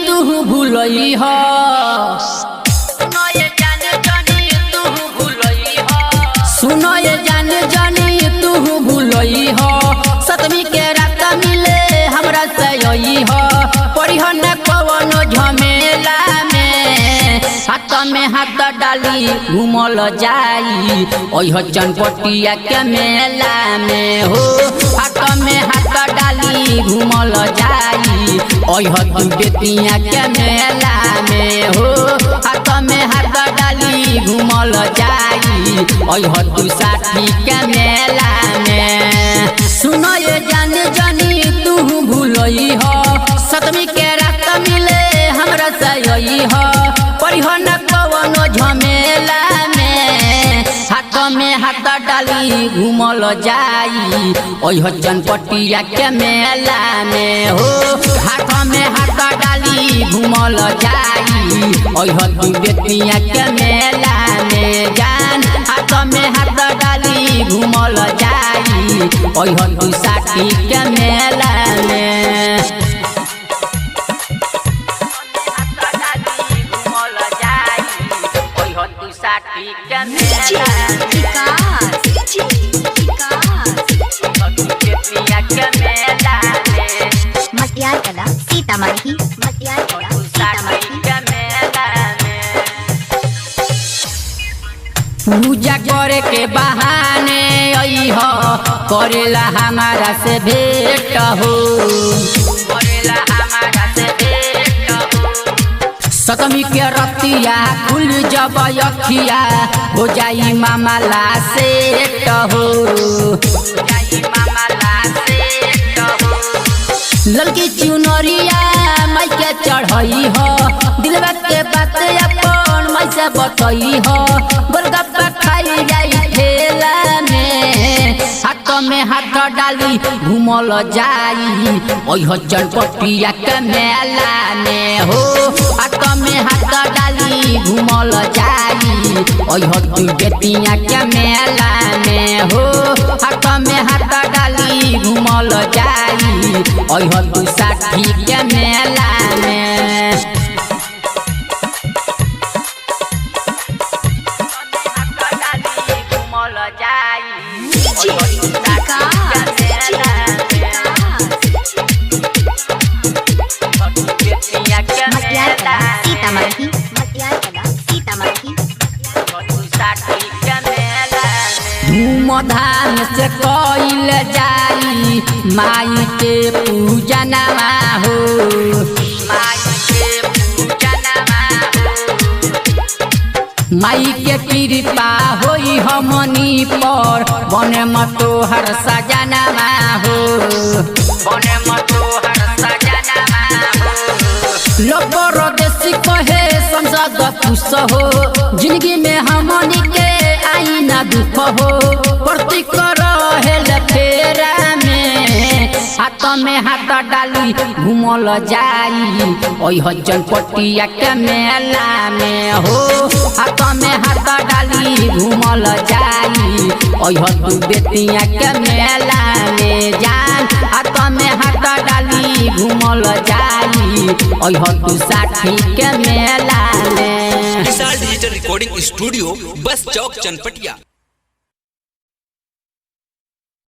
तू भूलई हो सुनो ये जान जानी तू भूलई हो सतमी के रात मिले हमरा से यही हो परिहन न कवनो झमेला में हाथ में हाथ डाली घूमल जाई ओह चनपटिया के मेला में हो हाथ में हाथ डाली घूमल जाई ओह तू बेतिया के मेला में हो हाथ में हाथ डाली घूमल जाई ओह तू साथी के मेला में सुनो ये जान जानी तू भूलई हो सतमी के रात मिले हमरा से यही हो परिहन कवनो झमेला में हाथ डाली घूमल जाई ओह चनपटिया के मेला में हो हाथ में हाथ डाली घूमल जाई ओह तू बेतिया के मेला में जान हाथ में हाथ डाली घूमल जाई ओह तू साथी के मेला में मटियार कला सीतामढ़ी मटियार कला पूजा करे के बहाने आई हो करेला हमारा से भेंट हो करेला हमारा से भेंट हो सतमी के रतिया खुल जब अखिया हो जाई मामला सेट हो जाई मामला सेट हो लड़की चुनरिया माई के चढ़ई हो दिलवा के बात अपन माई से बतई हो गोलगप्पा खाई जाई ठेला में हाथ में हाथ डाली घूमल जाई ओह चनपटिया के मेला में हो हाथ में हाथ डाली घूमल जाई ओह तू बेतिया के मेला में हो हाथ में हाथ डाली घूमल जाई ओह तू साथी के मेला में मटियार कला सीतामढ़ी मटियार कला सीतामढ़ी धूमधाम से कइल जाई माई के पूजा नमा हो माई के पूजा नमा माई के कृपा होई हमनी पर बने मतोहर सजनमा हो बने मतोहर सजनमा हो लोग परदेसी कहे संसद खुश हो जिंदगी में हमनी के आई ना दुख हो प्रति रहेल फेरा में हाथ में हाथ डाली घूमल जाई ओह चनपटिया के मेला में हो हाथ में हाथ डाली घूमल जाई ओह तू बेतिया के मेला में जान हाथ में हाथ डाली घूमल जाई ओह तू साथी के मेला में विशाल डिजिटल रिकॉर्डिंग स्टूडियो बस चौक चनपटिया।